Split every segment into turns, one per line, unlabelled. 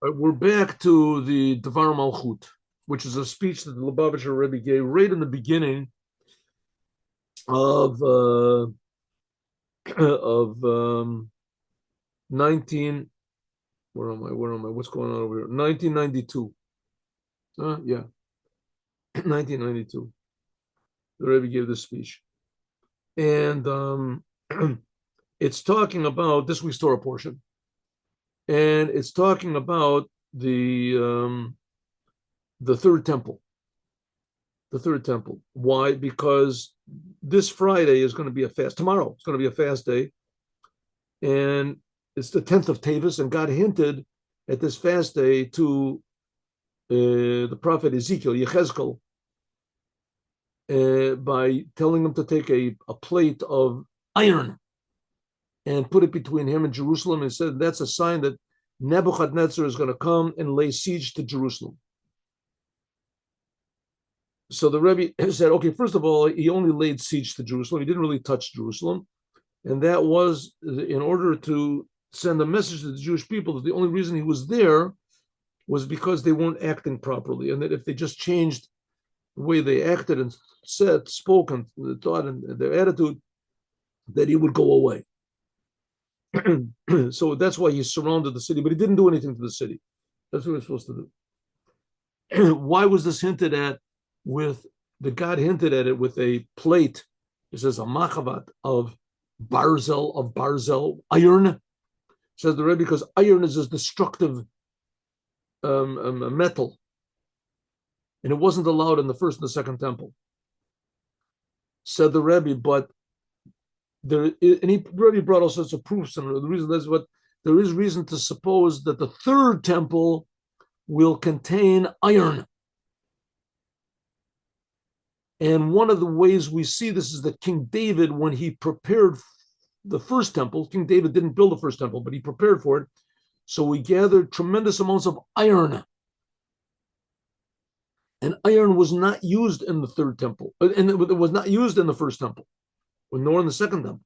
We're back to the Dvar Malchut, which is a speech that the Lubavitcher Rebbe gave right in the beginning of of 19. Where am I? Where am I? What's going on over here? 1992. Yeah, 1992. The Rebbe gave this speech, and it's talking about this week's Torah portion, and it's talking about the third temple. The third temple. Why? Because this Friday is going to be a fast. Tomorrow it's going to be a fast day, and it's the 10th of Tavis, and God hinted at this fast day to the prophet Ezekiel, Yechezkel, by telling him to take a plate of iron and put it between him and Jerusalem, and said that's a sign that Nebuchadnezzar is going to come and lay siege to Jerusalem. So the Rebbe said, okay, first of all, he only laid siege to Jerusalem. He didn't really touch Jerusalem. And that was in order to send a message to the Jewish people that the only reason he was there was because they weren't acting properly. And that if they just changed the way they acted and said, spoke, and thought, and their attitude, that he would go away. So that's why he surrounded the city, but he didn't do anything to the city. That's what he was supposed to do. Why was this hinted at? With the God hinted at it with a plate. It says a machavat of barzel, iron. Says the Rebbe, because iron is a destructive metal, and it wasn't allowed in the first and the second temple. Said the Rebbe, but and he already brought all sorts of proofs, and the reason is what there is reason to suppose that the third temple will contain iron. And one of the ways we see this is that King David, when he prepared the first temple, King David didn't build the first temple, but he prepared for it. So he gathered tremendous amounts of iron. And iron was not used in the third temple, and it was not used in the first temple, nor in the second temple.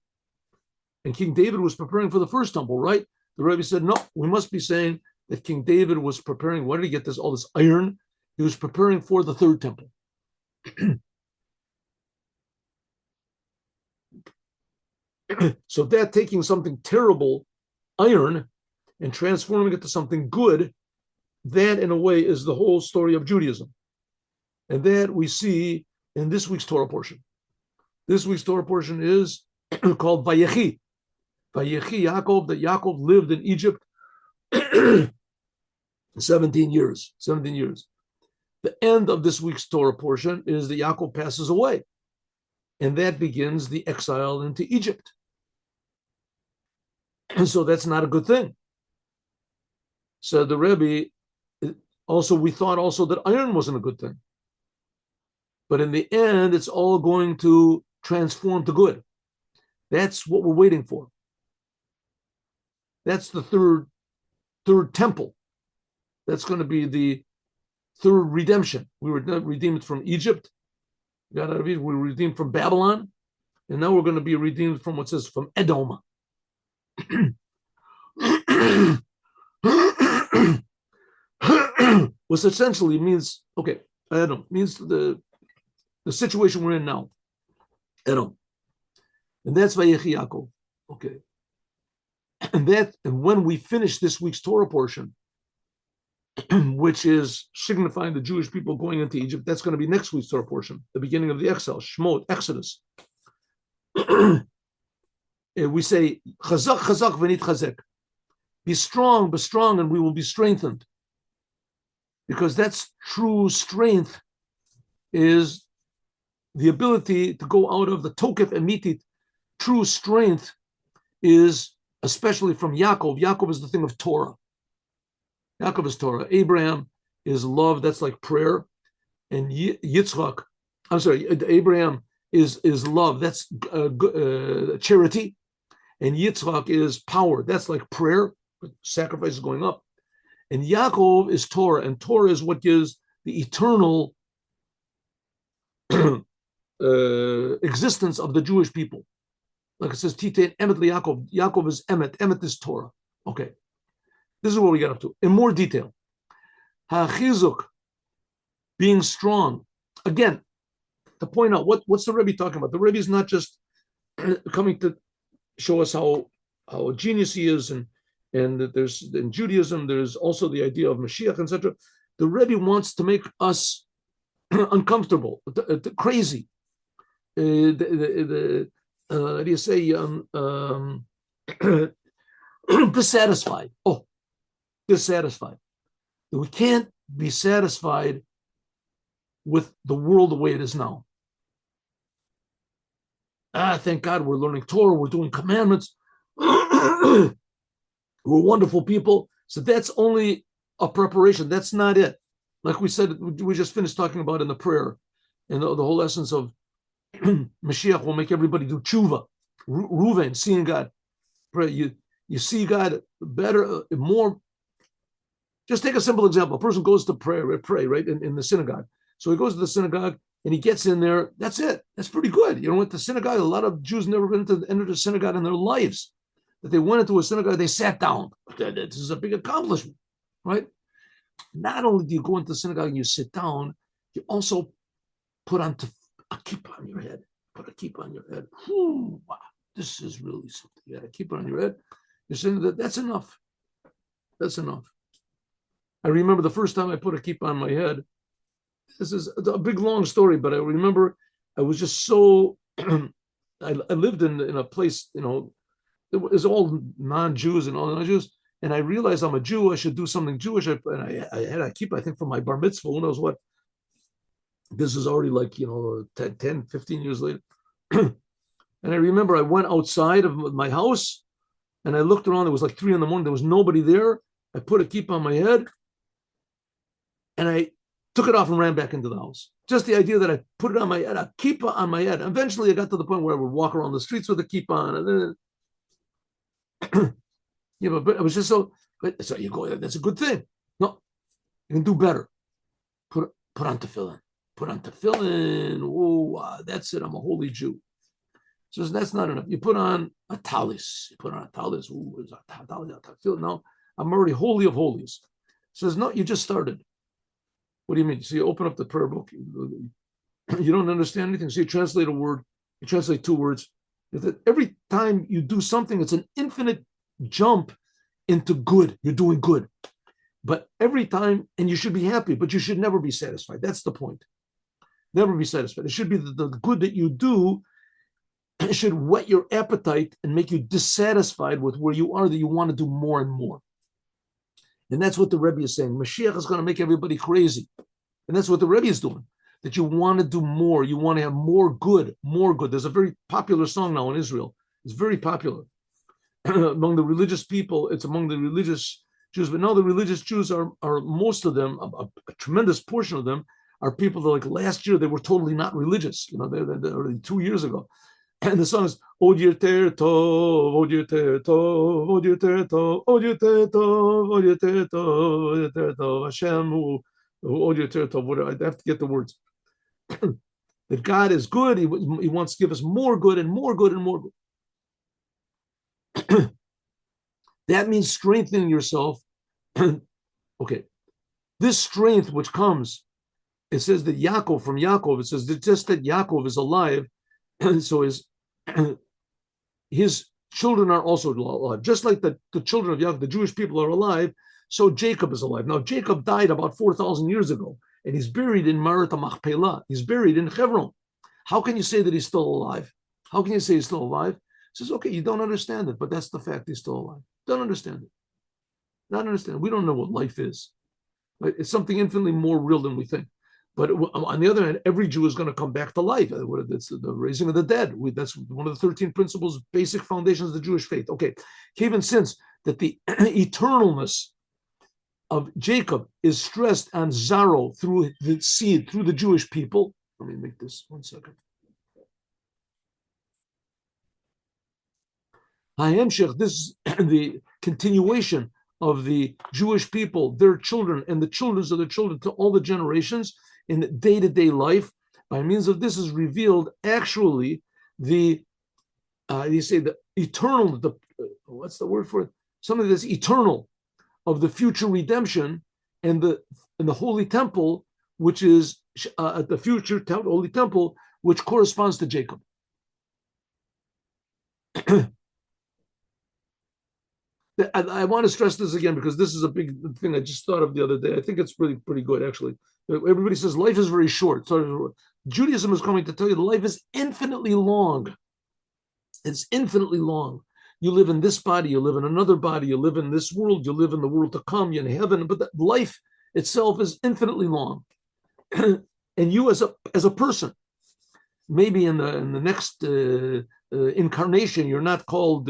And King David was preparing for the first temple, right? The Rebbe said, no, we must be saying that King David was preparing. Why did he get all this iron? He was preparing for the third temple. So that taking something terrible, iron, and transforming it to something good, that in a way is the whole story of Judaism. And that we see in this week's Torah portion. This week's Torah portion is called Vayechi. Vayechi Yaakov, that Yaakov lived in Egypt 17 years. 17 years. The end of this week's Torah portion is that Yaakov passes away. And that begins the exile into Egypt. And so that's not a good thing. So the Rebbe, also, we thought also that iron wasn't a good thing. But in the end, it's all going to transform to good. That's what we're waiting for. That's the third temple. That's going to be the third redemption. We were redeemed from Egypt. We were redeemed from Babylon. And now we're going to be redeemed from what says from Edom. Which essentially means, okay, Edom means the situation we're in now. Edom. And that's Vayechi Yaakov. Okay. And when we finish this week's Torah portion, which is signifying the Jewish people going into Egypt, that's going to be next week's Torah portion, the beginning of the Exile, Shemot, Exodus. We say, Chazak, Chazak, v'nit chazek. Be strong, and we will be strengthened. Because that's true strength, is the ability to go out of the tokef emitit. True strength is, especially from Yaakov. Yaakov is the thing of Torah. Yaakov is Torah. Abraham is love, that's like prayer. And Yitzchak, Abraham is love, that's charity. And Yitzchak is power, that's like prayer, sacrifice is going up. And Yaakov is Torah, and Torah is what gives the eternal existence of the Jewish people. Like it says, Titain Emet Yaakov. Yaakov is Emet. Emet is Torah. Okay. This is what we get up to in more detail. Ha'chizuk, being strong. Again, to point out what's the Rebbe talking about. The Rebbe is not just coming to show us how a genius he is, and that there's in Judaism there's also the idea of Moshiach, etc. The Rebbe wants to make us uncomfortable, crazy. How do you say? Dissatisfied. Oh, dissatisfied. We can't be satisfied with the world the way it is now. Thank God we're learning Torah, we're doing commandments, we're wonderful people. So that's only a preparation. That's not it. Like we said, we just finished talking about in the prayer, and the whole essence of Moshiach will make everybody do tshuva. Ruven, seeing God. Pray, you see God better, more. Just take a simple example. A person goes to pray, right, in the synagogue. So he goes to the synagogue and he gets in there. That's it. That's pretty good. You know, at the synagogue, a lot of Jews never entered a synagogue in their lives. That they went into a synagogue, they sat down. This is a big accomplishment, right? Not only do you go into the synagogue and you sit down, you also put on a kippah on your head. Put a kippah on your head. Wow, this is really something. You got a kippah on your head. You're saying that's enough. That's enough. I remember the first time I put a kippah on my head. This is a big, long story, but I remember I was just so. I lived in a place, you know, it was all non-Jews and all non-Jews, and I realized I'm a Jew. I should do something Jewish, and I had a kippah, I think, for my bar mitzvah. Who knows what? This is already like, you know, 10, 15 years later. And I remember I went outside of my house, and I looked around. It was like 3 a.m. There was nobody there. I put a kippah on my head, and I took it off and ran back into the house. Just the idea that I put it on my head, a kippah on my head. Eventually, I got to the point where I would walk around the streets with a kippah on, and then, yeah, but it was just so. So you go, that's a good thing. No, you can do better. Put on tefillin. Put on tefillin. Oh, that's it. I'm a holy Jew. So that's not enough. You put on a talis. You put on a talis. Ooh, is a talis? No, I'm already holy of holies. Says no, you just started. What do you mean? So you open up the prayer book, you don't understand anything. So you translate a word, you translate 2 words. Every time you do something, it's an infinite jump into good. You're doing good. But every time, and you should be happy, but you should never be satisfied. That's the point. Never be satisfied. It should be the good that you do. It should whet your appetite and make you dissatisfied with where you are, that you want to do more and more. And that's what the Rebbe is saying. Moshiach is going to make everybody crazy. And that's what the Rebbe is doing. That you want to do more. You want to have more good, more good. There's a very popular song now in Israel. It's very popular. Among the religious people, it's among the religious Jews. But now the religious Jews are most of them, a tremendous portion of them, are people that, like, last year they were totally not religious. You know, they're 2 years ago. And the song is Od Yeter Tov, Od Yeter Tov, Od Yeter Tov, Od Yeter Tov, Od Yeter Tov, Od Yeter Tov, Hashem, Od Yeter Tov, whatever. I have to get the words. That God is good. He wants to give us more good and more good and more good. That means strengthening yourself. Okay. This strength which comes, it says that Yaakov, from Yaakov, it says that just that Yaakov is alive, so his children are also alive. Just like the children of Yaakov, the Jewish people, are alive, so Jacob is alive. Now, Jacob died about 4,000 years ago, and he's buried in Marat HaMachpelah. He's buried in Hebron. How can you say that he's still alive? How can you say he's still alive? He says, okay, you don't understand it, but that's the fact, he's still alive. Don't understand it. Not understand. We don't know what life is. Right? It's something infinitely more real than we think. But on the other hand, every Jew is going to come back to life. It's the raising of the dead. That's one of the 13 principles, basic foundations of the Jewish faith. Okay, even since that the eternalness of Jacob is stressed on Zaro through the seed, through the Jewish people. Let me make this 1 second. Hayemshech, this is the continuation of the Jewish people, their children, and the children's of their children to all the generations in day-to-day life. By means of this is revealed actually the eternal, what's the word for it? Something that's eternal of the future redemption and the holy temple, which is at the future holy temple, which corresponds to Jacob. I want to stress this again because this is a big thing I just thought of the other day. I think it's pretty good, actually. Everybody says life is very short. So Judaism is coming to tell you that life is infinitely long. It's infinitely long. You live in this body, you live in another body, you live in this world, you live in the world to come, you're in heaven, but life itself is infinitely long. And you as a person, maybe in the next incarnation, you're not called,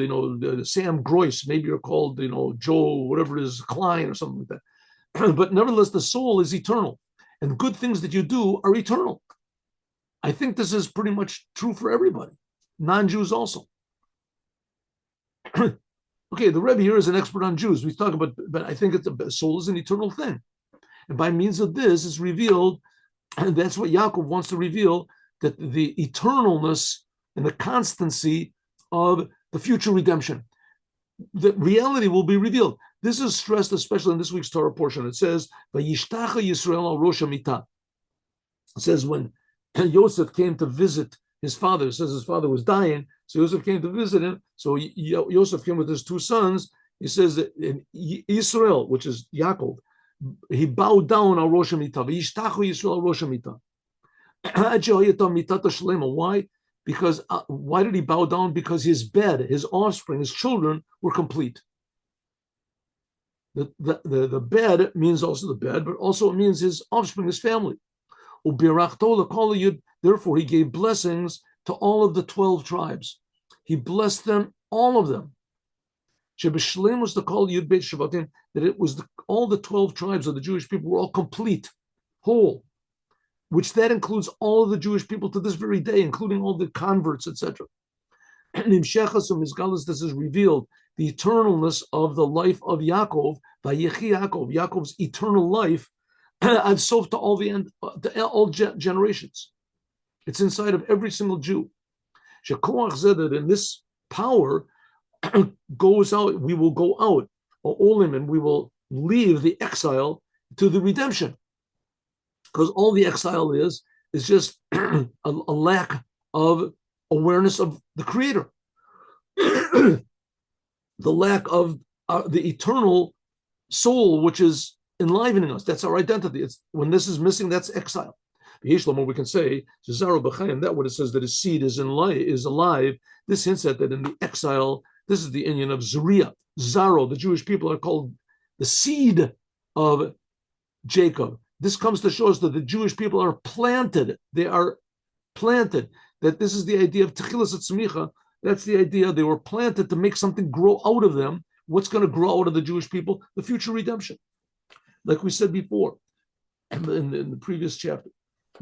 Sam Gross. Maybe you're called, Joe, whatever it is, Klein or something like that. But nevertheless, the soul is eternal, and good things that you do are eternal. I think this is pretty much true for everybody, non-Jews also. Okay, the Rebbe here is an expert on Jews. We talk about, but I think the soul is an eternal thing, and by means of this is revealed, and that's what Yaakov wants to reveal, that the eternalness and the constancy of the future redemption, the reality will be revealed. This is stressed especially in this week's Torah portion. It says, "Vayishtacha Yisrael al Rosh Hamita." It says when Yosef came to visit his father, it says his father was dying, so Yosef came to visit him. So Yosef came with his two sons. He says that in Israel, which is Yaakov, he bowed down al Rosh Hamita. Vayishtacha Yisrael al Rosh Hamita. Why? Because why did he bow down? Because his bed, his offspring, his children were complete. The bed means also the bed, but also it means his offspring, his family. Therefore, he gave blessings to all of the 12 tribes. He blessed them, all of them. Was to call Yud Beit Shvatim, that it was all the 12 tribes of the Jewish people were all complete, whole, which that includes all of the Jewish people to this very day, including all the converts, etc. And this is revealed, the eternalness of the life of Yaakov, Yaakov's eternal life, I've sold to all the end, to all generations. It's inside of every single Jew. That in this power goes out, we will go out, and we will leave the exile to the redemption. Because all the exile is just a lack of awareness of the Creator, the lack of the eternal soul, which is enlivening us. That's our identity. It's when this is missing, that's exile. We can say that what it says that his seed is alive. This hints at that in the exile. This is the union of Zuriah, Zaro. The Jewish people are called the seed of Jacob. This comes to show us that the Jewish people are planted. They are planted. That this is the idea of Techilas Tzmicha. That's the idea. They were planted to make something grow out of them. What's going to grow out of the Jewish people? The future redemption. Like we said before in the previous chapter.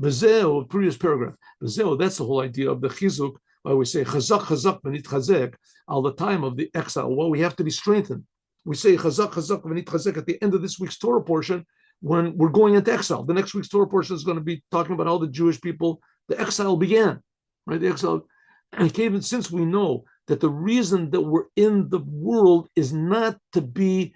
Bezeo, previous paragraph. Bezeo, that's the whole idea of the chizuk, why we say chazak, chazak, v'nit chazek, all the time of the exile. Well, we have to be strengthened. We say chazak, chazak, v'nit chazek at the end of this week's Torah portion when we're going into exile. The next week's Torah portion is going to be talking about how the Jewish people, the exile began, right? The exile, and since we know that the reason that we're in the world is not to be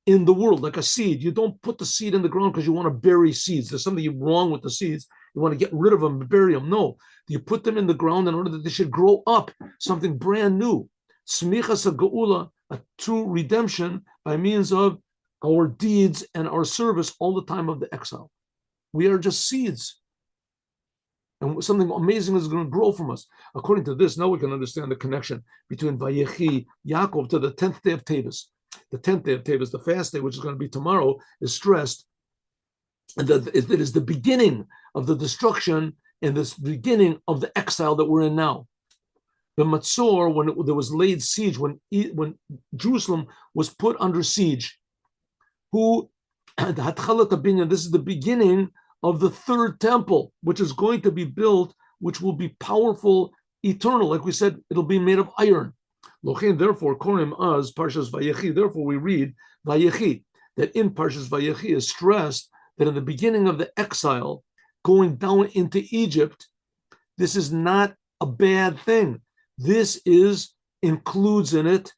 in the world, like a seed. You don't put the seed in the ground because you want to bury seeds. There's something wrong with the seeds. You want to get rid of them and bury them. No, you put them in the ground in order that they should grow up, something brand new. Smichas geula, a true redemption by means of our deeds and our service all the time of the exile. We are just seeds. And something amazing is going to grow from us. According to this, now we can understand the connection between Vayechi, Yaakov, to the 10th day of Tevis. The 10th day of Tevis, the fast day, which is going to be tomorrow, is stressed. And that it is the beginning of the destruction and this beginning of the exile that we're in now. The Matzor, when there was laid siege, when Jerusalem was put under siege, this is the beginning of the third temple, which is going to be built, which will be powerful, eternal. Like we said, it'll be made of iron. Therefore, Korim Az Parshas Vayechi. Therefore, we read Vayechi, that in Parshas Vayechi is stressed that in the beginning of the exile, going down into Egypt, this is not a bad thing. This includes in it,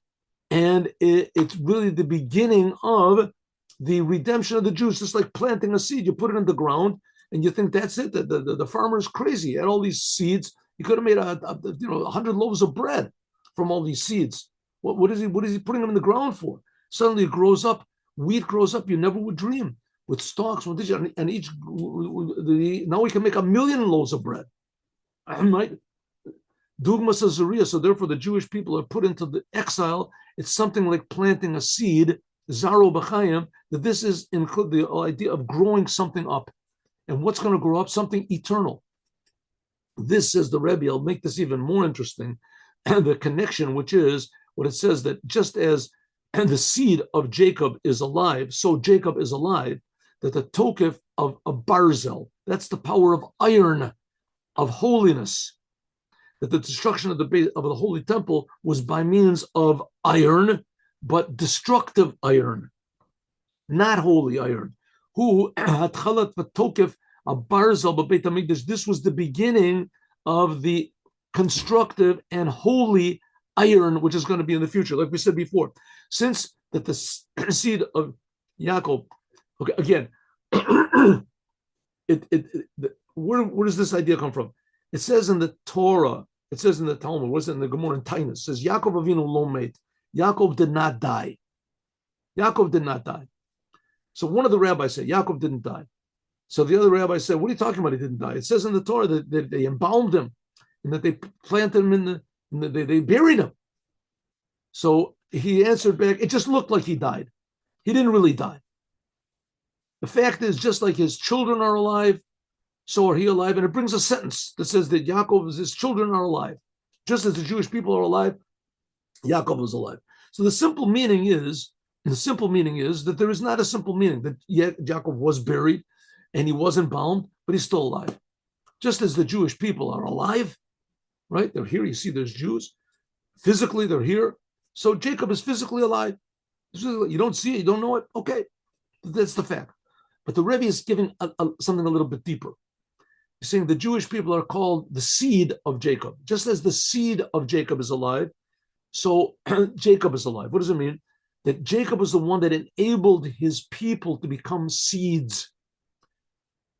and it's really the beginning of the redemption of the Jews, just like planting a seed. You put it in the ground and you think that's it. The farmer is crazy. He had all these seeds. He could have made 100 loaves of bread from all these seeds. What is he putting them in the ground for? Suddenly it grows up. Wheat grows up. You never would dream, with stalks, with this, and each now we can make 1,000,000 loaves of bread. Right? Dugma Caesarea. So therefore, the Jewish people are put into the exile. It's something like planting a seed, Zaro B'chaim. That this is include the idea of growing something up, and what's going to grow up? Something eternal. This, says the Rebbe, I'll make this even more interesting. The connection, which is what it says, that just as the seed of Jacob is alive, so Jacob is alive. That the tokef of Barzel, that's the power of iron, of holiness. That the destruction of the Holy Temple was by means of iron, but destructive iron, not holy iron. Who hatchalat v'tokef abarzel b'beit hamikdash. This was the beginning of the constructive and holy iron, which is going to be in the future, like we said before. Since that the seed of Yaakov, okay, again, where does this idea come from? It says in the Torah, it says in the Talmud, was it in the Gemara in Tainus? It says Yaakov Avinu lo meit. Yaakov did not die. Yaakov did not die. So one of the rabbis said Yaakov didn't die. So the other rabbi said, "What are you talking about? He didn't die." It says in the Torah that they embalmed him and that they planted him they buried him. So he answered back, "It just looked like he died. He didn't really die. The fact is, just like his children are alive, so are he alive." And it brings a sentence that says that his children are alive. Just as the Jewish people are alive, Yaakov is alive. So the simple meaning is that there is not a simple meaning, that Yaakov was buried and he wasn't bound, but he's still alive. Just as the Jewish people are alive, right? They're here. You see, there's Jews. Physically, they're here. So Jacob is physically alive. You don't see it, you don't know it. Okay, that's the fact. But the Rebbe is giving something a little bit deeper. He's saying the Jewish people are called the seed of Jacob. Just as the seed of Jacob is alive, so Jacob is alive. What does it mean? That Jacob is the one that enabled his people to become seeds.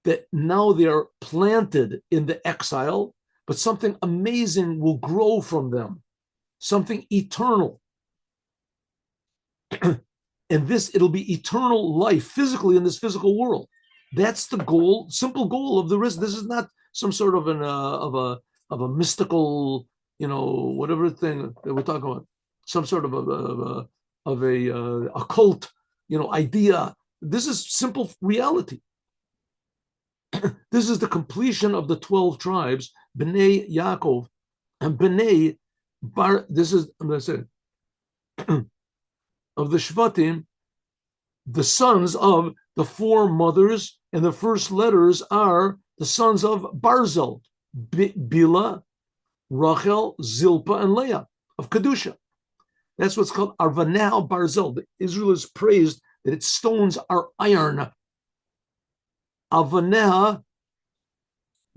That now they are planted in the exile, but something amazing will grow from them. Something eternal. And it'll be eternal life physically in this physical world. That's the goal, simple goal of the risk. This is not some sort of a mystical, whatever thing that we're talking about, some sort of a occult, idea. This is simple reality. This is the completion of the 12 tribes, Bnei Yaakov and Bnei Bar. This is, I'm going to say, of the Shvatim, the sons of the four mothers, and the first letters are the sons of Barzel, Bila, Rachel, Zilpah, and Leah of Kedusha. That's what's called Arvanah Barzel. Israel is praised that its stones are iron. Avanah,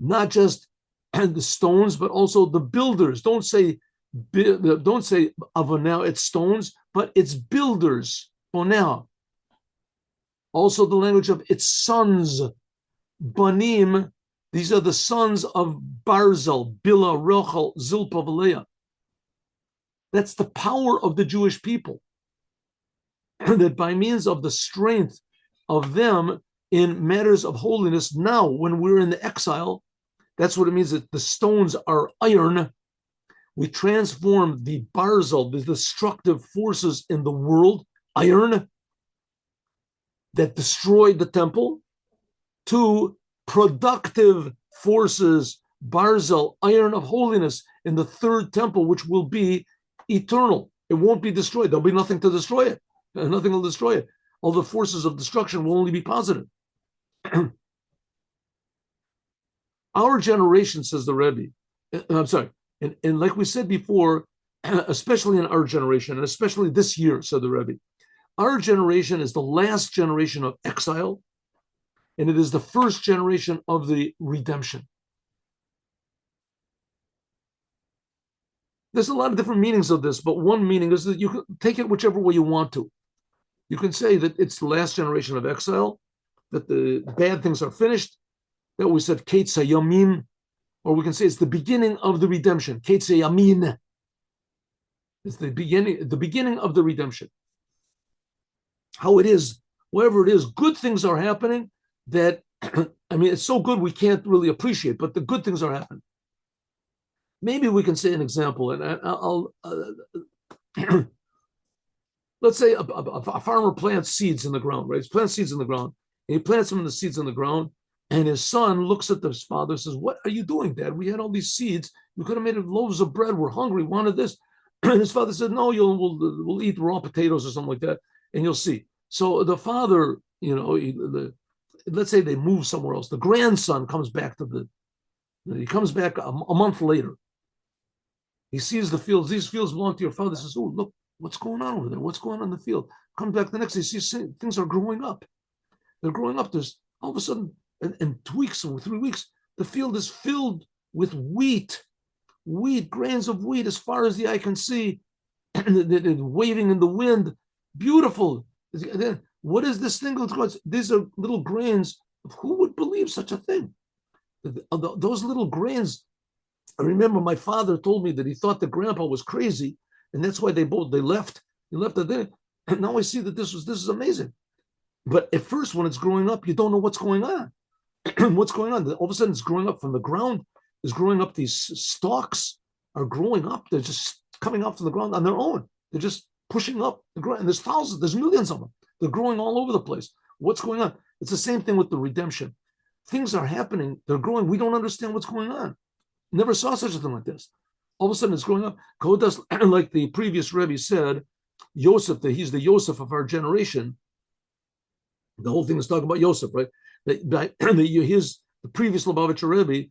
not just the stones, but also the builders. Don't say Avanah, it's stones, but it's builders. Bonah. Also the language of its sons. Banim, these are the sons of Barzel, Bila, Rachel, Zilpah, Leah. That's the power of the Jewish people. That by means of the strength of them in matters of holiness, now when we're in the exile, that's what it means, that the stones are iron. We transform the Barzel, the destructive forces in the world, iron, that destroyed the temple, to productive forces, Barzel, iron of holiness, in the third temple, which will be eternal. It won't be destroyed. There'll be nothing to destroy it. Nothing will destroy it. All the forces of destruction will only be positive. Our generation, says the Rebbe, I'm sorry, and like we said before, especially in our generation, and especially this year, said the Rebbe, our generation is the last generation of exile, and it is the first generation of the redemption. There's a lot of different meanings of this, but one meaning is that you can take it whichever way you want to. You can say that it's the last generation of exile, that the bad things are finished, that we said Ketsa Yamin, or we can say it's the beginning of the redemption. Ketsa Yamin. It's the beginning of the redemption. How it is, wherever it is, good things are happening that, I mean, it's so good we can't really appreciate, but the good things are happening. Maybe we can say an example, and I'll let's say a farmer plants seeds in the ground, right? He plants seeds in the ground, and he plants them in the seeds in the ground, and his son looks at his father and says, "What are you doing, Dad? We had all these seeds. We could have made loaves of bread. We're hungry. Wanted this." And his father said, "No, we'll eat raw potatoes or something like that, and you'll see." So the father, let's say they move somewhere else. The grandson comes back he comes back a month later. He sees the fields. These fields belong to your father. He says, "Oh, look, what's going on over there? What's going on in the field?" Comes back the next day, sees things are growing up. They're growing up. There's all of a sudden, in 2 weeks or 3 weeks, the field is filled with wheat, grains of wheat as far as the eye can see, and waving in the wind. Beautiful. What is this thing? These are little grains. Who would believe such a thing? Those little grains. I remember my father told me that he thought that grandpa was crazy, and that's why they left. He left it there. And now I see that this is amazing. But at first, when it's growing up, you don't know what's going on. What's going on? All of a sudden, it's growing up from the ground. It's growing up. These stalks are growing up. They're just coming up from the ground on their own. They're just pushing up the ground. And there's thousands, there's millions of them. They're growing all over the place. What's going on? It's the same thing with the redemption. Things are happening. They're growing. We don't understand what's going on. Never saw such a thing like this. All of a sudden, it's growing up. Kodas, like the previous Rebbe said, Yosef, that he's the Yosef of our generation. The whole thing is talking about Yosef, right? The previous Lubavitcher Rebbe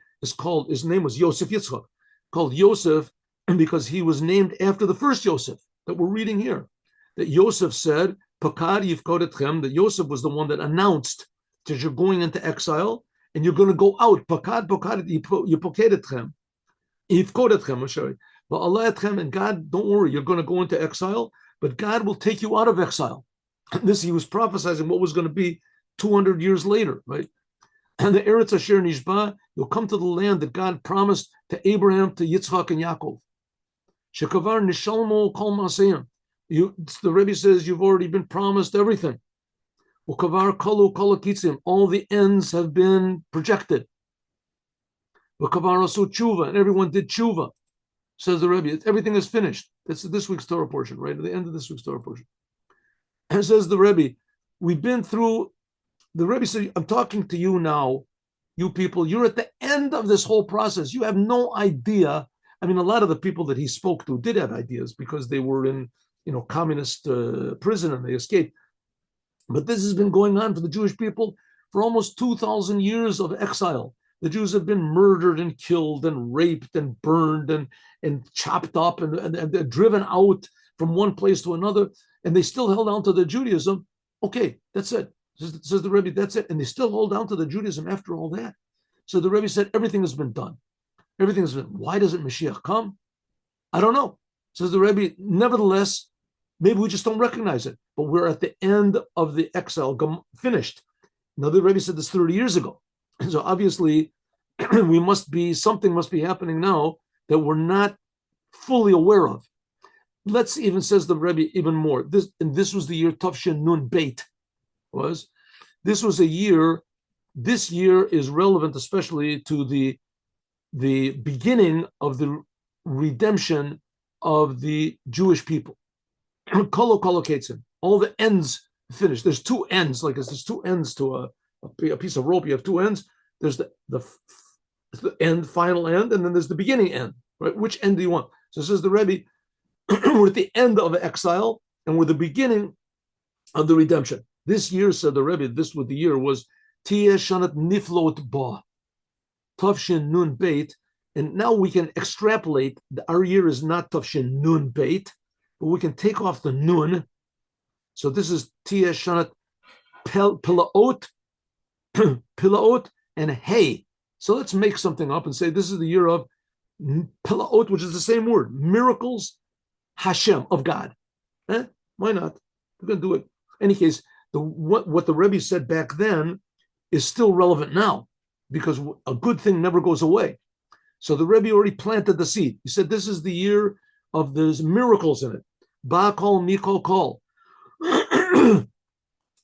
his name was Yosef Yitzchak, called Yosef because he was named after the first Yosef that we're reading here. That Yosef said, Pakad Yifkodetchem, that Yosef was the one that announced that you're going into exile and you're going to go out. Pakad Yifkodetchem. Yifkodetchem, sorry. But Allah etchem, and God, don't worry, you're going to go into exile, but God will take you out of exile. This, he was prophesying what was going to be 200 years later, right? And the Eretz Asher Nishba, you'll come to the land that God promised to Abraham, to Yitzchak, and Yaakov. Shekavar nishalmo kol maseyim. The Rebbe says you've already been promised everything. Ukavar kalu kol kitzim. All the ends have been projected. Ukavar asu tshuva, and everyone did tshuva. Says the Rebbe, everything is finished. That's this week's Torah portion, right at the end of this week's Torah portion. And says the Rebbe, we've been through. The Rebbe said, I'm talking to you now, you people. You're at the end of this whole process. You have no idea. I mean, a lot of the people that he spoke to did have ideas because they were in, communist prison and they escaped. But this has been going on for the Jewish people for almost 2,000 years of exile. The Jews have been murdered and killed and raped and burned and chopped up and driven out from one place to another. And they still held on to their Judaism. Okay, that's it. Says the Rebbe, that's it. And they still hold on to the Judaism after all that. So the Rebbe said, everything has been done. Everything has been. Why doesn't Moshiach come? I don't know. Says the Rebbe, nevertheless, maybe we just don't recognize it. But we're at the end of the exile, finished. Now the Rebbe said this 30 years ago. So obviously, something must be happening now that we're not fully aware of. Let's even, says the Rebbe, even more. This was the year Tavshin Nun Beit. This was a year. This year is relevant, especially to the beginning of the redemption of the Jewish people. All the ends finished. There's two ends, like there's two ends to a piece of rope. You have two ends. There's the end, final end, and then there's the beginning end. Right? Which end do you want? So says the Rebbe, we're at the end of exile, and we're the beginning of the redemption. This year, said the Rebbe, the year was Tia Shanat Niflot Ba, Tavshin Nun Beit, and now we can extrapolate. Our year is not Tavshin Nun Beit, but we can take off the Nun. So this is Tia Shanat Pilaot, and Hey. So let's make something up and say this is the year of Pilaot, which is the same word, miracles, Hashem, of God. Why not? We're going to do it. any case, what the Rebbe said back then is still relevant now, because a good thing never goes away. So the Rebbe already planted the seed. He said, this is the year of there's miracles in it. Ba kol mikol kol.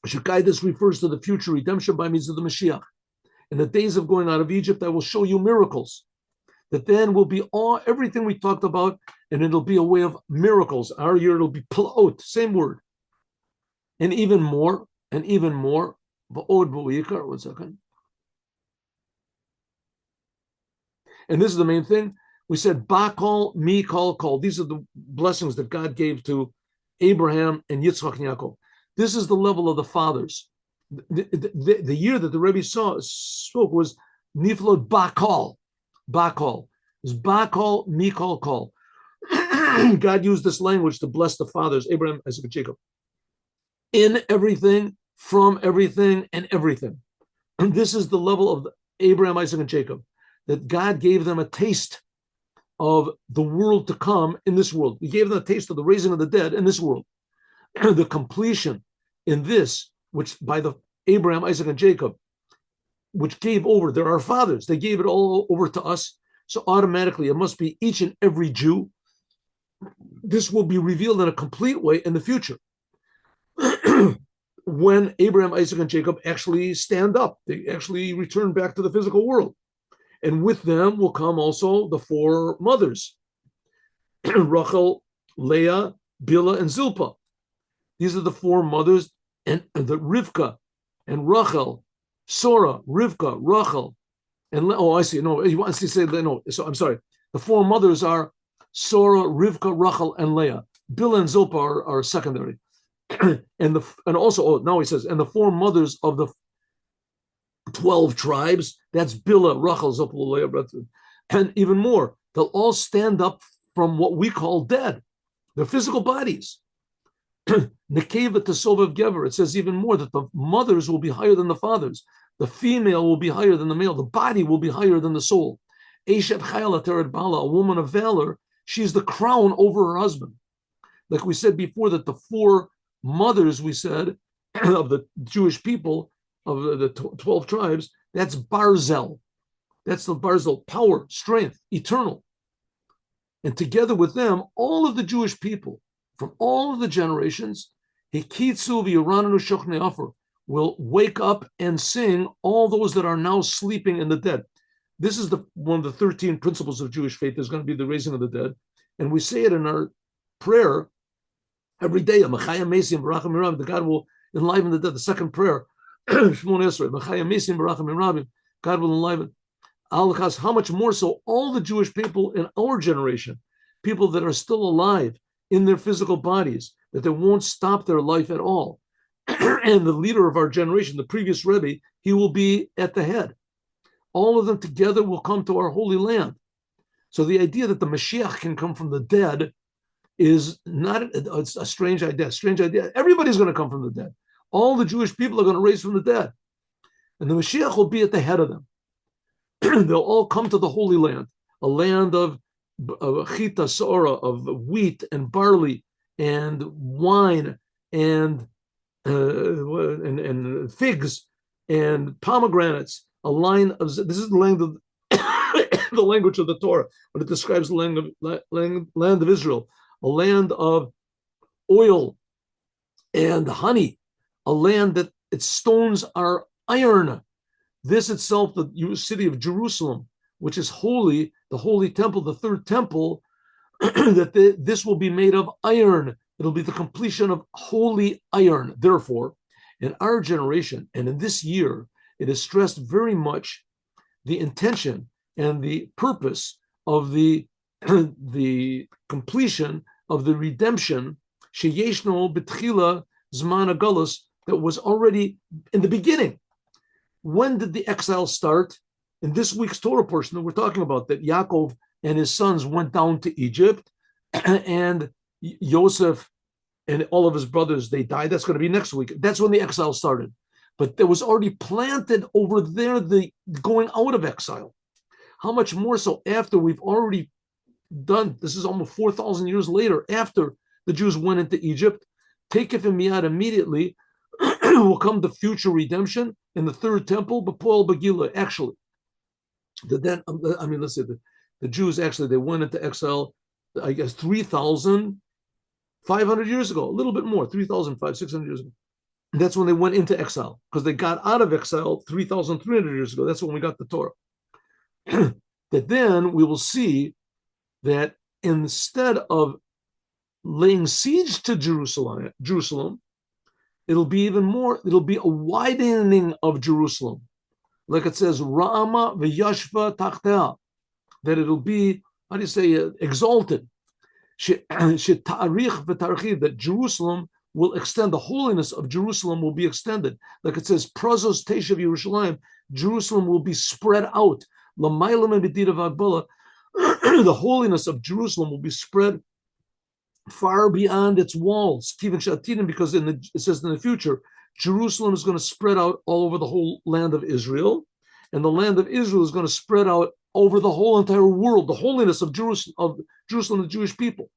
This refers to the future redemption by means of the Moshiach. In the days of going out of Egypt, I will show you miracles. That then will be everything we talked about, and it'll be a way of miracles. Our year, it'll be pla'ot, same word. And even more. Ba'od ba'uyikar, 1 second. And this is the main thing. We said, Bakal, Mikal, Kol. These are the blessings that God gave to Abraham and Yitzchak and Yaakov. This is the level of the fathers. The year that the Rebbe spoke was Niflot Bakal. Bakal. It was Bakal, Mikal, Kol. God used this language to bless the fathers, Abraham, Isaac, and Jacob. In everything, from everything, and everything. And this is the level of Abraham, Isaac, and Jacob. That God gave them a taste of the world to come in this world. He gave them a taste of the raising of the dead in this world. The completion in this, which by the Abraham, Isaac, and Jacob, which gave over, they're our fathers. They gave it all over to us. So automatically, it must be each and every Jew. This will be revealed in a complete way in the future. When Abraham, Isaac, and Jacob actually stand up, they actually return back to the physical world. And with them will come also the four mothers, Rachel, Leah, Bilhah, and Zilpah. These are the four mothers, and the Rivka and Rachel, Sora, Rivka, Rachel, and I see. No, he wants to say no. So I'm sorry. The four mothers are Sora, Rivka, Rachel, and Leah. Bilhah and Zilpah are secondary, and also now he says, and the four mothers of the 12 tribes, that's Bilhah, Rachel, Zilpah, Leah, and even more. They'll all stand up from what we call dead, their physical bodies. Nekeva to Sovav Gever. It says even more that the mothers will be higher than the fathers. The female will be higher than the male. The body will be higher than the soul. Eshet Chayla Teret Bala, a woman of valor, she's the crown over her husband. Like we said before, that the four mothers, we said, of the Jewish people, of the 12 tribes, that's Barzel. That's the Barzel, power, strength, eternal. And together with them, all of the Jewish people, from all of the generations, will wake up and sing, all those that are now sleeping in the dead. This is one of the 13 principles of Jewish faith. There's going to be the raising of the dead. And we say it in our prayer every day. The God will enliven the dead. The second prayer, God will enliven. How much more so all the Jewish people in our generation, people that are still alive in their physical bodies, that they won't stop their life at all. And the leader of our generation, the previous Rebbe, he will be at the head. All of them together will come to our holy land. So the idea that the Moshiach can come from the dead is not, it's a strange idea. Everybody's going to come from the dead. All the Jewish people are going to raise from the dead. And the Moshiach will be at the head of them. They'll all come to the holy land, a land of chita sora, of wheat and barley and wine and figs and pomegranates. A line of this is the language of the language of the Torah when it describes the land of Israel, a land of oil and honey, a land that its stones are iron. This itself, the city of Jerusalem, which is holy, the holy temple, the third temple, this will be made of iron. It'll be the completion of holy iron. Therefore, in our generation and in this year, it is stressed very much the intention and the purpose of the completion of the redemption, sheyeshno b'tchila zman hagalus, that was already in the beginning. When did the exile start? In this week's Torah portion that we're talking about, that Yaakov and his sons went down to Egypt, and Yosef and all of his brothers, they died. That's going to be next week. That's when the exile started. But there was already planted over there the going out of exile. How much more so after we've already done, this is almost 4,000 years later, after the Jews went into Egypt, take it from Miyad immediately, will come the future redemption in the third temple, but Paul Bagila, actually. Let's say the Jews actually, they went into exile, I guess, 3,500 years ago, a little bit more, 3,500, 600 years ago. And that's when they went into exile, because they got out of exile 3,300 years ago. That's when we got the Torah. That then we will see that instead of laying siege to Jerusalem, it'll be even more, it'll be a widening of Jerusalem. Like it says, Ra'ama v'yashva tachtea, that it'll be, how do you say, exalted. That Jerusalem will extend, the holiness of Jerusalem will be extended. Like it says, Prazos Teshav Yerushalayim, Jerusalem will be spread out. The holiness of Jerusalem will be spread far beyond its walls. Because it says in the future, Jerusalem is going to spread out all over the whole land of Israel, and the land of Israel is going to spread out over the whole entire world. The holiness of Jerusalem, the Jewish people.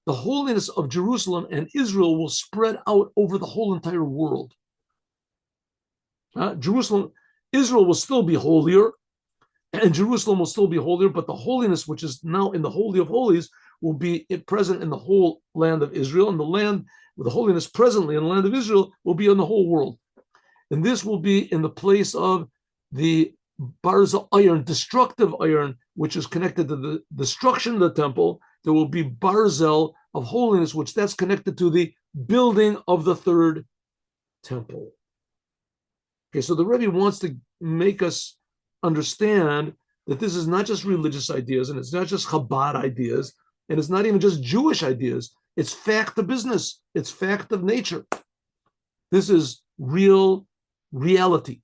The holiness of Jerusalem and Israel will spread out over the whole entire world. Israel will still be holier, and Jerusalem will still be holier, but the holiness which is now in the Holy of Holies will be present in the whole land of Israel, and the land with the holiness presently in the land of Israel will be in the whole world. And this will be in the place of the barza iron, destructive iron, which is connected to the destruction of the temple. There will be barzel of holiness, which that's connected to the building of the third temple. Okay, so the Rebbe wants to make us understand that this is not just religious ideas, and it's not just Chabad ideas, and it's not even just Jewish ideas. It's fact of business. It's fact of nature. This is real reality,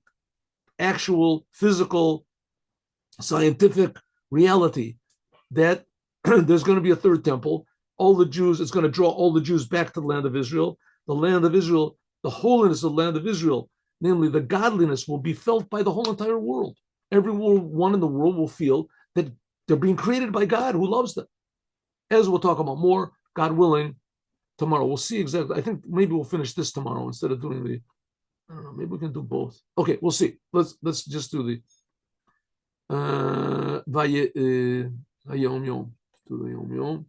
actual physical, scientific reality, that there's going to be a third temple. All the Jews, it's going to draw all the Jews back to the land of Israel. The land of Israel, the holiness of the land of Israel, namely the godliness, will be felt by the whole entire world. Everyone in the world will feel that they're being created by God who loves them. As we'll talk about more, God willing, tomorrow. We'll see exactly. I think maybe we'll finish this tomorrow instead of doing the, I don't know, maybe we can do both. Okay, we'll see. Let's just do the Yom Yom. Do the Yom Yom.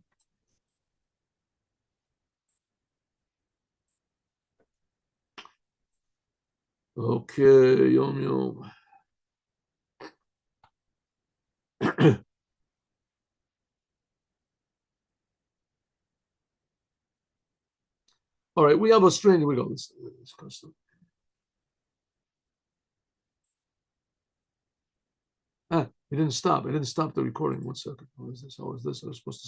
Okay, Yom Yom. All right, we have a strain. Here we go. Let's custom. It didn't stop. I didn't stop the recording. 1 second. How is this? I was supposed to stop.